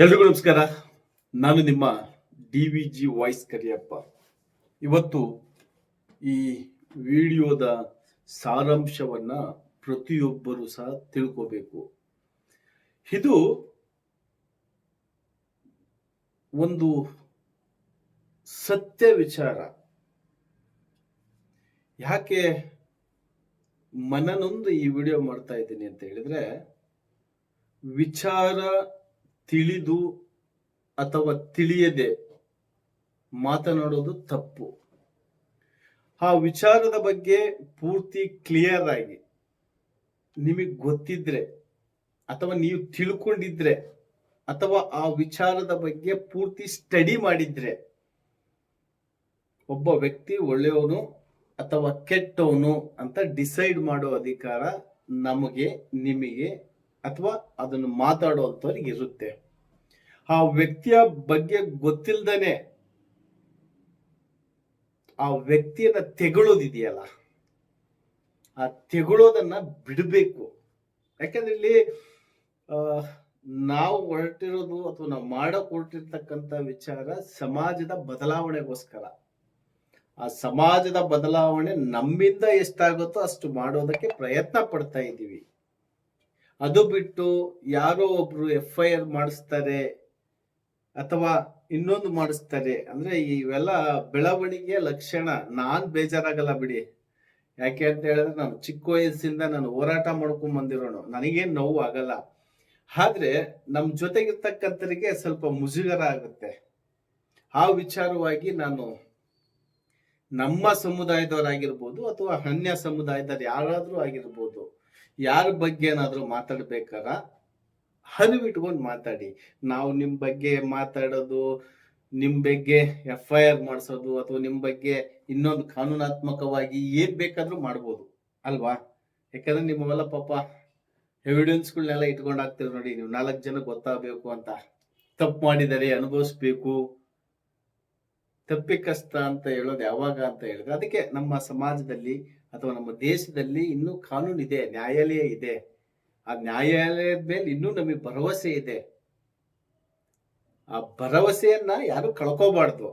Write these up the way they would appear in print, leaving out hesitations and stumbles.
ಎಲ್ರಿಗೂ ನಮಸ್ಕಾರ. ನಾನು ನಿಮ್ಮ DVG ವಾಯ್ಸ್ ಕರಿಯಪ್ಪ. ಇವತ್ತು ಈ ವಿಡಿಯೋದ ಸಾರಾಂಶವನ್ನ ಪ್ರತಿಯೊಬ್ಬರು ಸಹ ತಿಳ್ಕೋಬೇಕು. ಇದು ಒಂದು ಸತ್ಯ ವಿಚಾರ. ಯಾಕೆ ಮನನೊಂದು ಈ ವಿಡಿಯೋ ಮಾಡ್ತಾ ಇದ್ದೀನಿ ಅಂತ ಹೇಳಿದ್ರೆ, ವಿಚಾರ ತಿಳಿದು ಅಥವಾ ತಿಳಿಯದೆ ಮಾತನಾಡೋದು ತಪ್ಪು. ಆ ವಿಚಾರದ ಬಗ್ಗೆ ಪೂರ್ತಿ ಕ್ಲಿಯರ್ ಆಗಿ ನಿಮಗೆ ಗೊತ್ತಿದ್ರೆ ಅಥವಾ ನೀವು ತಿಳ್ಕೊಂಡಿದ್ರೆ ಅಥವಾ ಆ ವಿಚಾರದ ಬಗ್ಗೆ ಪೂರ್ತಿ ಸ್ಟಡಿ ಮಾಡಿದ್ರೆ ಒಬ್ಬ ವ್ಯಕ್ತಿ ಒಳ್ಳೆಯವನು ಅಥವಾ ಕೆಟ್ಟವನು ಅಂತ ಡಿಸೈಡ್ ಮಾಡೋ ಅಧಿಕಾರ ನಮಗೆ, ನಿಮಗೆ ಅಥವಾ ಅದನ್ನು ಮಾತಾಡುವಂಥವ್ರಿಗೆ ಇರುತ್ತೆ. ಆ ವ್ಯಕ್ತಿಯ ಬಗ್ಗೆ ಗೊತ್ತಿಲ್ದೇನೆ ಆ ವ್ಯಕ್ತಿಯನ್ನ ತೆಗಳೋದಿದೆಯಲ್ಲ, ಆ ತೆಗಳೋದನ್ನ ಬಿಡಬೇಕು. ಯಾಕಂದ್ರೆ ಇಲ್ಲಿ ನಾವು ಹೊರಟಿರೋದು ಅಥವಾ ನಾವು ಮಾಡಕ್ ಹೊರಟಿರ್ತಕ್ಕಂಥ ವಿಚಾರ ಸಮಾಜದ ಬದಲಾವಣೆಗೋಸ್ಕರ. ಆ ಸಮಾಜದ ಬದಲಾವಣೆ ನಮ್ಮಿಂದ ಎಷ್ಟಾಗುತ್ತೋ ಅಷ್ಟು ಮಾಡೋದಕ್ಕೆ ಪ್ರಯತ್ನ ಪಡ್ತಾ ಇದ್ದೀವಿ. ಅದು ಬಿಟ್ಟು ಯಾರೋ ಒಬ್ರು FIR ಮಾಡಿಸ್ತಾರೆ ಅಥವಾ ಇನ್ನೊಂದು ಮಾಡಿಸ್ತಾರೆ ಅಂದ್ರೆ ಇವೆಲ್ಲ ಬೆಳವಣಿಗೆಯ ಲಕ್ಷಣ. ನಾನ್ ಬೇಜಾರಾಗಲ್ಲ ಬಿಡಿ. ಯಾಕೆ ಅಂತ ಹೇಳಿದ್ರೆ ನಾನು ಚಿಕ್ಕ ವಯಸ್ಸಿಂದ ನಾನು ಹೋರಾಟ ಮಾಡ್ಕೊಂಡ್ ಬಂದಿರೋನು, ನನಗೇನ್ ನೋವು ಆಗಲ್ಲ. ಆದ್ರೆ ನಮ್ ಜೊತೆಗಿರ್ತಕ್ಕಂಥರಿಗೆ ಸ್ವಲ್ಪ ಮುಜುಗರ ಆಗುತ್ತೆ. ಆ ವಿಚಾರವಾಗಿ ನಾನು ನಮ್ಮ ಸಮುದಾಯದವರಾಗಿರ್ಬೋದು ಅಥವಾ ಅನ್ಯ ಸಮುದಾಯದವ್ರು ಯಾರಾದ್ರೂ ಆಗಿರ್ಬೋದು, ಯಾರ ಬಗ್ಗೆ ಏನಾದ್ರೂ ಮಾತಾಡ್ಬೇಕಾರ ಹರಿವಿಟ್ಕೊಂಡು ಮಾತಾಡಿ. ನಾವು ನಿಮ್ ಬಗ್ಗೆ ಮಾತಾಡೋದು, ನಿಮ್ ಬಗ್ಗೆ FIR ಮಾಡಿಸೋದು ಅಥವಾ ನಿಮ್ ಬಗ್ಗೆ ಇನ್ನೊಂದು ಕಾನೂನಾತ್ಮಕವಾಗಿ ಏನ್ ಬೇಕಾದ್ರೂ ಮಾಡ್ಬೋದು ಅಲ್ವಾ? ಯಾಕಂದ್ರೆ ನಿಮ್ಮವೆಲ್ಲ ಪಾಪ ಎವಿಡೆನ್ಸ್ಗಳನ್ನೆಲ್ಲ ಇಟ್ಕೊಂಡು ಹಾಕ್ತಿರ್ ನೋಡಿ. ನೀವು 4 ಜನ ಗೊತ್ತಾಗಬೇಕು ಅಂತ. ತಪ್ಪು ಮಾಡಿದರೆ ಅನುಭವಿಸ್ಬೇಕು, ತಪ್ಪಿಕಷ್ಟ ಅಂತ ಹೇಳೋದು ಯಾವಾಗ ಅಂತ ಹೇಳಿದ್ರೆ, ಅದಕ್ಕೆ ನಮ್ಮ ಸಮಾಜದಲ್ಲಿ ಅಥವಾ ನಮ್ಮ ದೇಶದಲ್ಲಿ ಇನ್ನೂ ಕಾನೂನು ಇದೆ, ನ್ಯಾಯಾಲಯ ಇದೆ. ಆ ನ್ಯಾಯಾಲಯದ ಮೇಲೆ ಇನ್ನೂ ನಮಗೆ ಭರವಸೆ ಇದೆ. ಆ ಭರವಸೆಯನ್ನ ಯಾರು ಕಳ್ಕೋಬಾರ್ದು.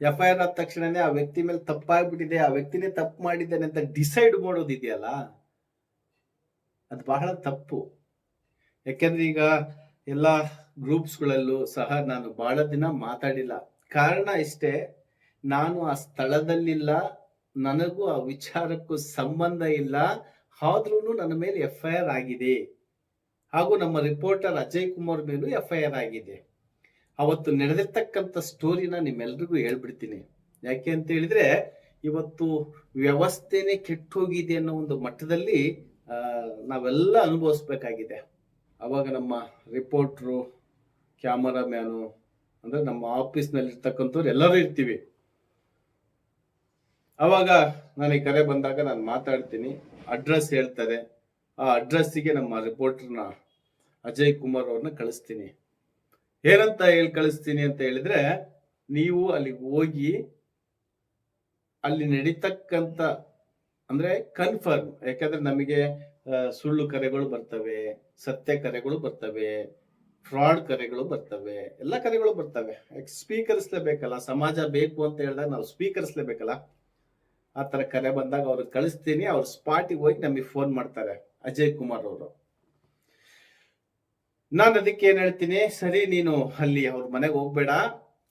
FIR ಆದ ತಕ್ಷಣನೇ ಆ ವ್ಯಕ್ತಿ ಮೇಲೆ ತಪ್ಪಾಗ್ಬಿಟ್ಟಿದೆ, ಆ ವ್ಯಕ್ತಿನೇ ತಪ್ಪು ಮಾಡಿದ್ದಾನೆ ಅಂತ ಡಿಸೈಡ್ ಮಾಡೋದಿದೆಯಲ್ಲ, ಅದು ಬಹಳ ತಪ್ಪು. ಯಾಕೆಂದ್ರೆ ಈಗ ಎಲ್ಲಾ ಗ್ರೂಪ್ಸ್ಗಳಲ್ಲೂ ಸಹ ನಾನು ಬಹಳ ದಿನ ಮಾತಾಡಿಲ್ಲ. ಕಾರಣ ಇಷ್ಟೇ, ನಾನು ಆ ಸ್ಥಳದಲ್ಲಿಲ್ಲ, ನನಗೂ ಆ ವಿಚಾರಕ್ಕೂ ಸಂಬಂಧ ಇಲ್ಲ. ಆದ್ರೂ ನನ್ನ ಮೇಲೆ FIR ಆಗಿದೆ. ಹಾಗೂ ನಮ್ಮ ರಿಪೋರ್ಟರ್ ಅಜಯ್ ಕುಮಾರ್ ಮೇಲೂ FIR ಆಗಿದೆ. ಅವತ್ತು ನಡೆದಿರ್ತಕ್ಕಂಥ ಸ್ಟೋರಿನ ನಿಮ್ಮೆಲ್ರಿಗೂ ಹೇಳ್ಬಿಡ್ತೀನಿ. ಯಾಕೆ ಅಂತ ಹೇಳಿದ್ರೆ, ಇವತ್ತು ವ್ಯವಸ್ಥೆನೆ ಕೆಟ್ಟೋಗಿದೆ ಅನ್ನೋ ಒಂದು ಮಟ್ಟದಲ್ಲಿ ನಾವೆಲ್ಲ ಅನುಭವಿಸ್ಬೇಕಾಗಿದೆ. ಅವಾಗ ನಮ್ಮ ರಿಪೋರ್ಟ್ರು, ಕ್ಯಾಮರಾಮ್ಯಾನು ಅಂದ್ರೆ ನಮ್ಮ ಆಫೀಸ್ ನಲ್ಲಿ ಇರ್ತಕ್ಕಂಥವ್ರು ಎಲ್ಲರೂ ಇರ್ತೀವಿ. ಅವಾಗ ನನಗೆ ಕರೆ ಬಂದಾಗ ನಾನು ಮಾತಾಡ್ತೀನಿ, ಅಡ್ರೆಸ್ ಹೇಳ್ತಾರೆ. ಆ ಅಡ್ರೆಸ್ಸಿಗೆ ನಮ್ಮ ರಿಪೋರ್ಟರ್ನ ಅಜಯ್ ಕುಮಾರ್ ಅವ್ರನ್ನ ಕಳಿಸ್ತೀನಿ. ಏನಂತ ಹೇಳಿ ಕಳಿಸ್ತೀನಿ ಅಂತ ಹೇಳಿದ್ರೆ, ನೀವು ಅಲ್ಲಿಗೆ ಹೋಗಿ ಅಲ್ಲಿ ನಡೀತಕ್ಕಂಥ ಅಂದ್ರೆ ಕನ್ಫರ್ಮ್. ಯಾಕಂದ್ರೆ ನಮಗೆ ಸುಳ್ಳು ಕರೆಗಳು ಬರ್ತವೆ, ಸತ್ಯ ಕರೆಗಳು ಬರ್ತವೆ, ಫ್ರಾಡ್ ಕರೆಗಳು ಬರ್ತವೆ, ಎಲ್ಲ ಕರೆಗಳು ಬರ್ತವೆ. ಸ್ವೀಕರಿಸ್ಲೇಬೇಕಲ್ಲ, ಸಮಾಜ ಬೇಕು ಅಂತ ಹೇಳಿದಾಗ ನಾವು ಸ್ವೀಕರಿಸ್ಲೇಬೇಕಲ್ಲ. ಆ ತರ ಕರೆ ಬಂದಾಗ ಅವ್ರಿಗೆ ಕಳಿಸ್ತೀನಿ. ಅವ್ರ ಸ್ಪಾಟಿಗೆ ಹೋಗಿ ನಮಗೆ ಫೋನ್ ಮಾಡ್ತಾರೆ ಅಜಯ್ ಕುಮಾರ್ ಅವರು. ನಾನು ಅದಕ್ಕೆ ಏನ್ ಹೇಳ್ತೀನಿ, ಸರಿ ನೀನು ಅಲ್ಲಿ ಅವ್ರ ಮನೆಗೆ ಹೋಗ್ಬೇಡ,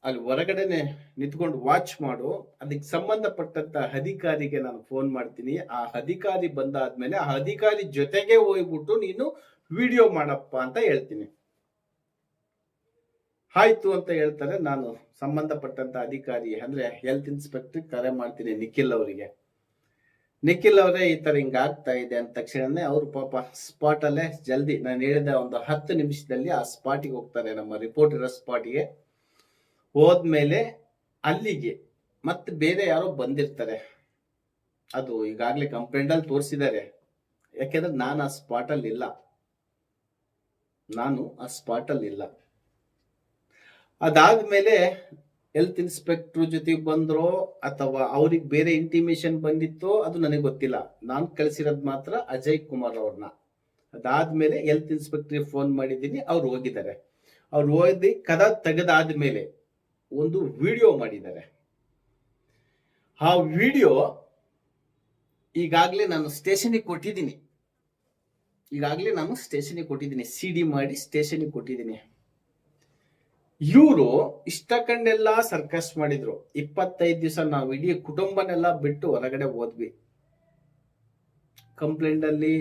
ಅಲ್ಲಿ ಹೊರಗಡೆನೆ ನಿಂತ್ಕೊಂಡು ವಾಚ್ ಮಾಡು. ಅದಕ್ಕೆ ಸಂಬಂಧಪಟ್ಟಂತ ಅಧಿಕಾರಿಗೆ ನಾನು ಫೋನ್ ಮಾಡ್ತೀನಿ. ಆ ಅಧಿಕಾರಿ ಬಂದಾದ್ಮೇಲೆ ಆ ಅಧಿಕಾರಿ ಜೊತೆಗೆ ಹೋಗ್ಬಿಟ್ಟು ನೀನು ವಿಡಿಯೋ ಮಾಡಪ್ಪ ಅಂತ ಹೇಳ್ತೀನಿ. ಆಯ್ತು ಅಂತ ಹೇಳ್ತಾರೆ. ನಾನು ಸಂಬಂಧಪಟ್ಟಂತ ಅಧಿಕಾರಿ ಅಂದ್ರೆ ಹೆಲ್ತ್ ಇನ್ಸ್ಪೆಕ್ಟರ್ ಕರೆ ಮಾಡ್ತೀನಿ, ನಿಖಿಲ್ ಅವರಿಗೆ. ನಿಖಿಲ್ ಅವರೇ ಈ ತರ ಹಿಂಗ ಆಗ್ತಾ ಇದೆ ಅಂದ ತಕ್ಷಣನೇ ಅವರು ಪಾಪ ಸ್ಪಾಟ್ ಅಲ್ಲೇ ಜಲ್ದಿ, ನಾನು ಹೇಳಿದ ಒಂದು 10 ನಿಮಿಷದಲ್ಲಿ ಆ ಸ್ಪಾಟಿಗೆ ಹೋಗ್ತಾರೆ, ನಮ್ಮ ರಿಪೋರ್ಟರ್ ಸ್ಪಾಟಿಗೆ. ಹೋದ್ಮೇಲೆ ಅಲ್ಲಿಗೆ ಮತ್ತೆ ಬೇರೆ ಯಾರೋ ಬಂದಿರ್ತಾರೆ. ಅದು ಈಗಾಗ್ಲೇ ಕಂಪ್ಲೇಂಟ್ ಅಲ್ಲಿ ತೋರಿಸಿದ್ದಾರೆ. ಯಾಕೆಂದ್ರೆ ನಾನು ಆ ಸ್ಪಾಟ್ ಅಲ್ಲಿ ಇಲ್ಲ. ಅದಾದ್ಮೇಲೆ ಹೆಲ್ತ್ ಇನ್ಸ್ಪೆಕ್ಟರ್ ಜೊತೆಗೆ ಬಂದ್ರೋ ಅಥವಾ ಅವ್ರಿಗೆ ಬೇರೆ ಇಂಟಿಮೇಷನ್ ಬಂದಿತ್ತೋ ಅದು ನನಗೆ ಗೊತ್ತಿಲ್ಲ. ನಾನು ಕಳಿಸಿರೋದು ಮಾತ್ರ ಅಜಯ್ ಕುಮಾರ್ ಅವ್ರನ್ನ. ಅದಾದ್ಮೇಲೆ ಹೆಲ್ತ್ ಇನ್ಸ್ಪೆಕ್ಟರ್ ಫೋನ್ ಮಾಡಿದ್ದೀನಿ, ಅವ್ರು ಹೋಗಿದ್ದಾರೆ. ಅವ್ರು ಓದಿ ಕದ ತೆಗೆದಾದ್ಮೇಲೆ ಒಂದು ವಿಡಿಯೋ ಮಾಡಿದ್ದಾರೆ. ಆ ವಿಡಿಯೋ ಈಗಾಗಲೇ ನಾನು ಸ್ಟೇಷನ್ಗೆ ಕೊಟ್ಟಿದ್ದೀನಿ. CD ಮಾಡಿ ಸ್ಟೇಷನ್ಗೆ ಕೊಟ್ಟಿದ್ದೀನಿ. ಇವರು ಇಷ್ಟ ಕಂಡೆಲ್ಲ ಸರ್ಕಸ್ ಮಾಡಿದ್ರು. 25 ದಿವಸ ನಾವು ಇಡೀ ಕುಟುಂಬನೆಲ್ಲ ಬಿಟ್ಟು ಹೊರಗಡೆ ಹೋದ್ವಿ. ಕಂಪ್ಲೇಂಟ್ ಅಲ್ಲಿ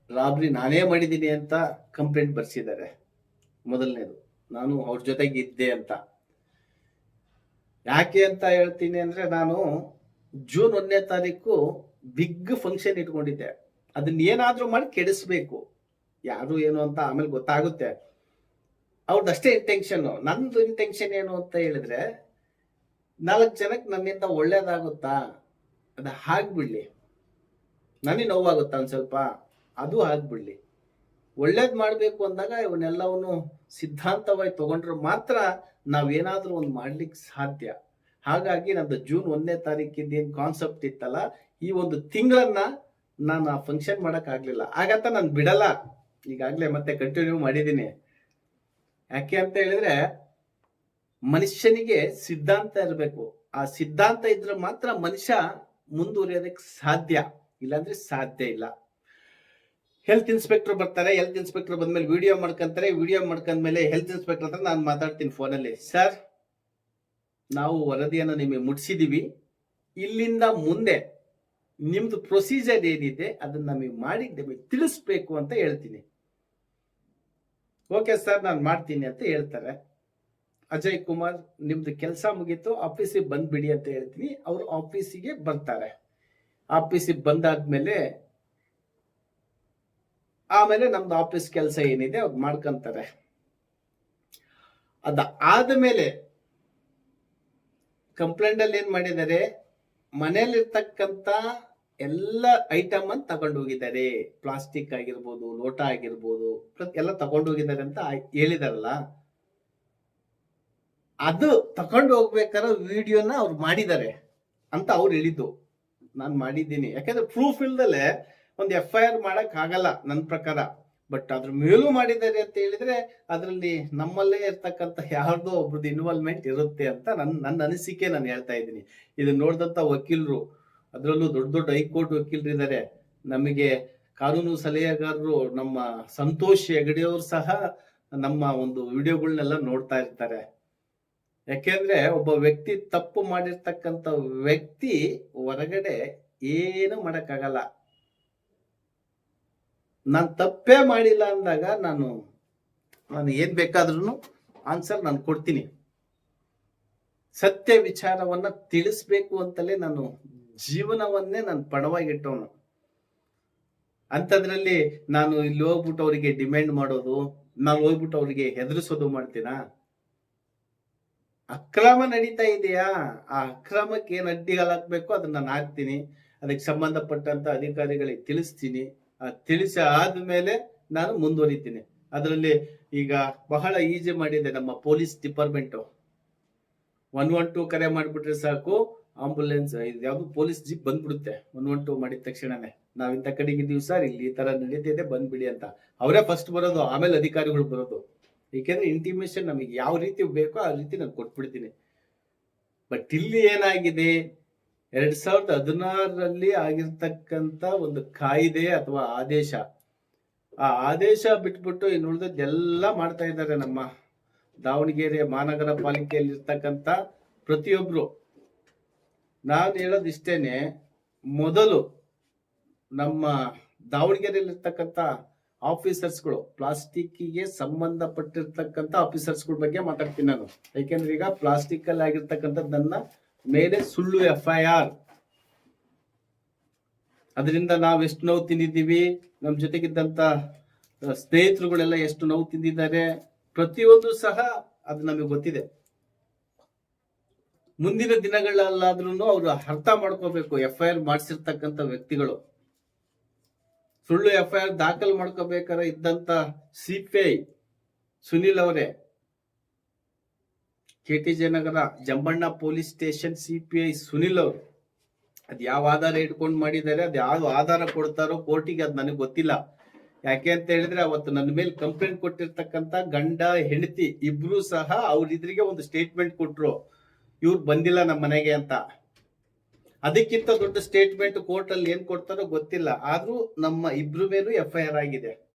ರಾಬ್ರಿ ನಾನೇ ಮಾಡಿದ್ದೀನಿ ಅಂತ ಕಂಪ್ಲೇಂಟ್ ಬರ್ಸಿದ್ದಾರೆ. ಮೊದಲನೇದು, ನಾನು ಅವ್ರ ಜೊತೆಗೆ ಇದ್ದೆ ಅಂತ. ಯಾಕೆ ಅಂತ ಹೇಳ್ತೀನಿ ಅಂದ್ರೆ, ನಾನು ಜೂನ್ 1ನೇ ತಾರೀಕು ಬಿಗ್ ಫಂಕ್ಷನ್ ಇಟ್ಕೊಂಡಿದ್ದೆ. ಅದನ್ನ ಏನಾದ್ರೂ ಮಾಡಿ ಕೆಡಿಸ್ಬೇಕು, ಯಾರು ಏನು ಅಂತ ಆಮೇಲೆ ಗೊತ್ತಾಗುತ್ತೆ. ಅವ್ರದ್ದಷ್ಟೇ ಇಂಟೆನ್ಷನ್. ನಂದು ಇಂಟೆನ್ಷನ್ ಏನು ಅಂತ ಹೇಳಿದ್ರೆ, 4 ಜನಕ್ಕೆ ನನ್ನಿಂದ ಒಳ್ಳೇದಾಗುತ್ತಾ, ಅದು ಆಗ್ಬಿಡ್ಲಿ. ನನಗೆ ನೋವಾಗುತ್ತಾ ಒಂದ್ ಸ್ವಲ್ಪ, ಅದು ಆಗ್ಬಿಡ್ಲಿ. ಒಳ್ಳೇದ್ ಮಾಡ್ಬೇಕು ಅಂದಾಗ ಇವನ್ನೆಲ್ಲವನ್ನು ಸಿದ್ಧಾಂತವಾಗಿ ತಗೊಂಡ್ರೆ ಮಾತ್ರ ನಾವೇನಾದ್ರೂ ಒಂದು ಮಾಡ್ಲಿಕ್ಕೆ ಸಾಧ್ಯ. ಹಾಗಾಗಿ ನಂದು ಜೂನ್ 1ನೇ ತಾರೀಕಿಂದ ಏನ್ ಕಾನ್ಸೆಪ್ಟ್ ಇತ್ತಲ್ಲ, ಈ ಒಂದು ತಿಂಗಳನ್ನ ನಾನು ಆ ಫಂಕ್ಷನ್ ಮಾಡಕ್ ಆಗ್ಲಿಲ್ಲ. ಹಾಗಂತ ನಾನು ಬಿಡಲ್ಲ, ಈಗಾಗ್ಲೇ ಮತ್ತೆ ಕಂಟಿನ್ಯೂ ಮಾಡಿದ್ದೀನಿ. ಯಾಕೆ ಅಂತ ಹೇಳಿದ್ರೆ, ಮನುಷ್ಯನಿಗೆ ಸಿದ್ಧಾಂತ ಇರಬೇಕು. ಆ ಸಿದ್ಧಾಂತ ಇದ್ರೆ ಮಾತ್ರ ಮನುಷ್ಯ ಮುಂದುವರಿಯೋದಕ್ಕೆ ಸಾಧ್ಯ, ಇಲ್ಲಾಂದ್ರೆ ಸಾಧ್ಯ ಇಲ್ಲ. ಹೆಲ್ತ್ ಇನ್ಸ್ಪೆಕ್ಟರ್ ಬರ್ತಾರೆ. ಹೆಲ್ತ್ ಇನ್ಸ್ಪೆಕ್ಟರ್ ಬಂದ್ಮೇಲೆ ವಿಡಿಯೋ ಮಾಡ್ಕೊಂತಾರೆ. ವಿಡಿಯೋ ಮಾಡ್ಕೊಂಡ್ಮೇಲೆ ಹೆಲ್ತ್ ಇನ್ಸ್ಪೆಕ್ಟರ್ ಹತ್ರ ನಾನು ಮಾತಾಡ್ತೀನಿ ಫೋನಲ್ಲಿ. ಸರ್, ನಾವು ವರದಿಯನ್ನು ನಿಮಗೆ ಮುಟ್ಸಿದೀವಿ. ಇಲ್ಲಿಂದ ಮುಂದೆ ನಿಮ್ದು ಪ್ರೊಸೀಜರ್ ಏನಿದೆ ಅದನ್ನ ನಮಗೆ ಮಾಡಿ ನಿಮಗೆ ತಿಳಿಸ್ಬೇಕು ಅಂತ ಹೇಳ್ತೀನಿ. ಓಕೆ ಸರ್, ನಾನು ಮಾಡ್ತೀನಿ ಅಂತ ಹೇಳ್ತಾರೆ. ಅಜಯ್ ಕುಮಾರ್, ನಿಮ್ದು ಕೆಲಸ ಮುಗೀತು, ಆಫೀಸಿಗೆ ಬಂದ್ಬಿಡಿ ಅಂತ ಹೇಳ್ತೀನಿ. ಅವ್ರು ಆಫೀಸಿಗೆ ಬರ್ತಾರೆ. ಆಫೀಸಿಗೆ ಬಂದಾದ್ಮೇಲೆ ಆಮೇಲೆ ನಮ್ದು ಆಫೀಸ್ ಕೆಲಸ ಏನಿದೆ ಅವ್ರು ಮಾಡ್ಕೊಂತಾರೆ. ಆದ್ಮೇಲೆ ಕಂಪ್ಲೇಂಟ್ ಅಲ್ಲಿ ಏನ್ ಮಾಡಿದ್ದಾರೆ, ಮನೆಯಲ್ಲಿರ್ತಕ್ಕಂತ ಎಲ್ಲ ಐಟಮ್ ಅನ್ನು ತಗೊಂಡು ಹೋಗಿದ್ದಾರೆ. ಪ್ಲಾಸ್ಟಿಕ್ ಆಗಿರ್ಬೋದು, ಲೋಟ ಆಗಿರ್ಬೋದು, ಎಲ್ಲ ತಗೊಂಡು ಹೋಗಿದ್ದಾರೆ ಅಂತ ಹೇಳಿದಾರಲ್ಲ. ಅದು ತಗೊಂಡು ಹೋಗ್ಬೇಕಾದ್ರೆ ವಿಡಿಯೋನ ಅವ್ರು ಮಾಡಿದ್ದಾರೆ ಅಂತ ಅವ್ರು ಹೇಳಿದ್ದು. ನಾನು ಮಾಡಿದ್ದೀನಿ. ಯಾಕಂದ್ರೆ ಪ್ರೂಫ್ ಇಲ್ದಲೆ ಒಂದು FIR ಮಾಡಕ್ ಆಗಲ್ಲ ನನ್ನ ಪ್ರಕಾರ. ಬಟ್ ಅದ್ರ ಮೇಲೂ ಮಾಡಿದ್ದಾರೆ ಅಂತ ಹೇಳಿದ್ರೆ ಅದರಲ್ಲಿ ನಮ್ಮಲ್ಲೇ ಇರ್ತಕ್ಕಂಥ ಯಾರ್ದೋ ಒಬ್ರದ್ದು ಇನ್ವಾಲ್ವ್ಮೆಂಟ್ ಇರುತ್ತೆ ಅಂತ ನನ್ನ ಅನಿಸಿಕೆ ನಾನು ಹೇಳ್ತಾ ಇದ್ದೀನಿ. ಇದನ್ನ ನೋಡಿದಂತ ವಕೀಲರು, ಅದರಲ್ಲೂ ದೊಡ್ಡ ದೊಡ್ಡ ಹೈಕೋರ್ಟ್ ವಕೀಲರು ಇದ್ದಾರೆ. ನಮಗೆ ಕಾನೂನು ಸಲಹೆಗಾರರು ನಮ್ಮ ಸಂತೋಷ್ ಹೆಗಡೆಯವರು ಸಹ ನಮ್ಮ ಒಂದು ವಿಡಿಯೋಗಳನ್ನೆಲ್ಲ ನೋಡ್ತಾ ಇರ್ತಾರೆ. ಯಾಕೆಂದ್ರೆ ಒಬ್ಬ ವ್ಯಕ್ತಿ ತಪ್ಪು ಮಾಡಿರ್ತಕ್ಕಂಥ ವ್ಯಕ್ತಿ ಹೊರಗಡೆ ಏನು ಮಾಡಕ್ಕಾಗಲ್ಲ. ನಾನು ತಪ್ಪೇ ಮಾಡಿಲ್ಲ ಅಂದಾಗ ನಾನು ಏನ್ ಬೇಕಾದ್ರೂ ಆನ್ಸರ್ ನಾನು ಕೊಡ್ತೀನಿ. ಸತ್ಯ ವಿಚಾರವನ್ನ ತಿಳಿಸ್ಬೇಕು ಅಂತಲೇ ನಾನು ಜೀವನವನ್ನೇ ನಾನು ಪಣವಾಗಿಟ್ಟವನು. ಅಂತದ್ರಲ್ಲಿ ನಾನು ಇಲ್ಲಿ ಹೋಗ್ಬಿಟ್ಟು ಅವರಿಗೆ ಡಿಮ್ಯಾಂಡ್ ಮಾಡೋದು, ನಾನು ಹೋಗ್ಬಿಟ್ಟು ಅವರಿಗೆ ಹೆದರಿಸೋದು ಮಾಡ್ತೀನಾ? ಅಕ್ರಮ ನಡೀತಾ ಇದೆಯಾ, ಆ ಅಕ್ರಮಕ್ಕೆ ಏನ್ ಅಡ್ಡಿಗಾಲಾಕ್ಬೇಕು ಅದನ್ನ ನಾನು ಹಾಕ್ತೀನಿ. ಅದಕ್ಕೆ ಸಂಬಂಧಪಟ್ಟಂತ ಅಧಿಕಾರಿಗಳಿಗೆ ತಿಳಿಸ್ತೀನಿ. ತಿಳಿಸಿ ಆದ್ಮೇಲೆ ನಾನು ಮುಂದುವರಿತೀನಿ. ಅದರಲ್ಲಿ ಈಗ ಬಹಳ ಈಜಿ ಮಾಡಿದೆ ನಮ್ಮ ಪೊಲೀಸ್ ಡಿಪಾರ್ಟ್ಮೆಂಟ್. 112 ಕರೆ ಮಾಡ್ಬಿಟ್ರೆ ಸಾಕು, ಆಂಬುಲೆನ್ಸ್ ಯಾವ್ದು ಪೊಲೀಸ್ ಜೀಪ್ ಬಂದ್ಬಿಡುತ್ತೆ. 112 ಮಾಡಿದ ತಕ್ಷಣನೇ ನಾವ್ ಇಂಥ ಕಡೆಗಿದ್ದೀವಿ ಸರ್, ಇಲ್ಲಿ ಈ ತರ ನಡೀತಿದೆ, ಬಂದ್ಬಿಡಿ ಅಂತ. ಅವರೇ ಫಸ್ಟ್ ಬರೋದು, ಆಮೇಲೆ ಅಧಿಕಾರಿಗಳು ಬರೋದು. ಏಕೆಂದ್ರೆ ಇಂಟಿಮೇಷನ್ ನಮಗೆ ಯಾವ ರೀತಿ ಬೇಕೋ ಆ ರೀತಿ ನಾನು ಕೊಟ್ಬಿಡ್ತೀನಿ. ಬಟ್ ಇಲ್ಲಿ ಏನಾಗಿದೆ, 2016ರಲ್ಲಿ ಆಗಿರ್ತಕ್ಕಂಥ ಒಂದು ಕಾಯ್ದೆ ಅಥವಾ ಆದೇಶ, ಆ ಆದೇಶ ಬಿಟ್ಬಿಟ್ಟು ಇನ್ನು ಉಳಿದದ್ದೆಲ್ಲ ಮಾಡ್ತಾ ಇದ್ದಾರೆ. ನಮ್ಮ ದಾವಣಗೆರೆ ಮಹಾನಗರ ಪಾಲಿಕೆಯಲ್ಲಿ ಇರ್ತಕ್ಕಂಥ ಪ್ರತಿಯೊಬ್ರು. ನಾನು ಹೇಳೋದಿಷ್ಟೇನೆ, ಮೊದಲು ನಮ್ಮ ದಾವಣಗೆರೆಯಲ್ಲಿ ಇರ್ತಕ್ಕಂಥ ಆಫೀಸರ್ಸ್ಗಳು, ಪ್ಲಾಸ್ಟಿಕ್ಗೆ ಸಂಬಂಧಪಟ್ಟಿರ್ತಕ್ಕಂಥ ಆಫೀಸರ್ಸ್ಗಳ ಬಗ್ಗೆ ಮಾತಾಡ್ತೀನಿ ನಾನು. ಯಾಕೆಂದ್ರೆ ಈಗ ಪ್ಲಾಸ್ಟಿಕ್ ಅಲ್ಲಿ ಆಗಿರ್ತಕ್ಕಂಥದ್ದನ್ನ ಮೇಲೆ ಸುಳ್ಳು FIR, ಅದರಿಂದ ನಾವ್ ಎಷ್ಟು ನೋವು ತಿಂದಿದ್ದೀವಿ, ನಮ್ ಜೊತೆಗಿದ್ದಂತ ಸ್ನೇಹಿತರುಗಳೆಲ್ಲ ಎಷ್ಟು ನೋವು ತಿಂದಿದ್ದಾರೆ, ಪ್ರತಿಯೊಂದು ಸಹ ಅದು ನಮಗೆ ಗೊತ್ತಿದೆ. ಮುಂದಿನ ದಿನಗಳಲ್ಲಾದ್ರೂ ಅವ್ರು ಅರ್ಥ ಮಾಡ್ಕೋಬೇಕು. FIR ಮಾಡಿಸಿರ್ತಕ್ಕಂಥ ವ್ಯಕ್ತಿಗಳು ಸುಳ್ಳು FIR ದಾಖಲು ಮಾಡ್ಕೋಬೇಕಾದ್ರೆ ಇದ್ದಂತ CPI ಸುನಿಲ್ ಅವರೇ, KTJ ನಗರ Jambanna police station CPI Sunil ಅವರು, ಅದ್ ಯಾವ ಆಧಾರ ಇಟ್ಕೊಂಡು ಮಾಡಿದ್ದಾರೆ, ಅದ್ ಯಾವ ಆಧಾರ ಕೊಡ್ತಾರೋ ಕೋರ್ಟಿಗೆ, ಅದ್ ನನಗೆ ಗೊತ್ತಿಲ್ಲ. ಯಾಕೆ ಅಂತ ಹೇಳಿದ್ರೆ ಅವತ್ತು ನನ್ನ ಮೇಲೆ ಕಂಪ್ಲೇಂಟ್ ಕೊಟ್ಟಿರ್ತಕ್ಕಂತ ಗಂಡ ಹೆಂಡತಿ ಇಬ್ರು ಸಹ ಅವ್ರ ಇದ್ರಿಗೆ ಒಂದು ಸ್ಟೇಟ್ಮೆಂಟ್ ಕೊಟ್ರು, ಇವ್ರು ಬಂದಿಲ್ಲ ನಮ್ಮ ಮನೆಗೆ ಅಂತ. ಅದಕ್ಕಿಂತ ದೊಡ್ಡ ಸ್ಟೇಟ್ಮೆಂಟ್ ಕೋರ್ಟ್ ಅಲ್ಲಿ ಏನ್ ಕೊಡ್ತಾರೋ ಗೊತ್ತಿಲ್ಲ, ಆದ್ರೂ ನಮ್ಮ ಇಬ್ರು ಮೇಲೂ FIR ಆಗಿದೆ.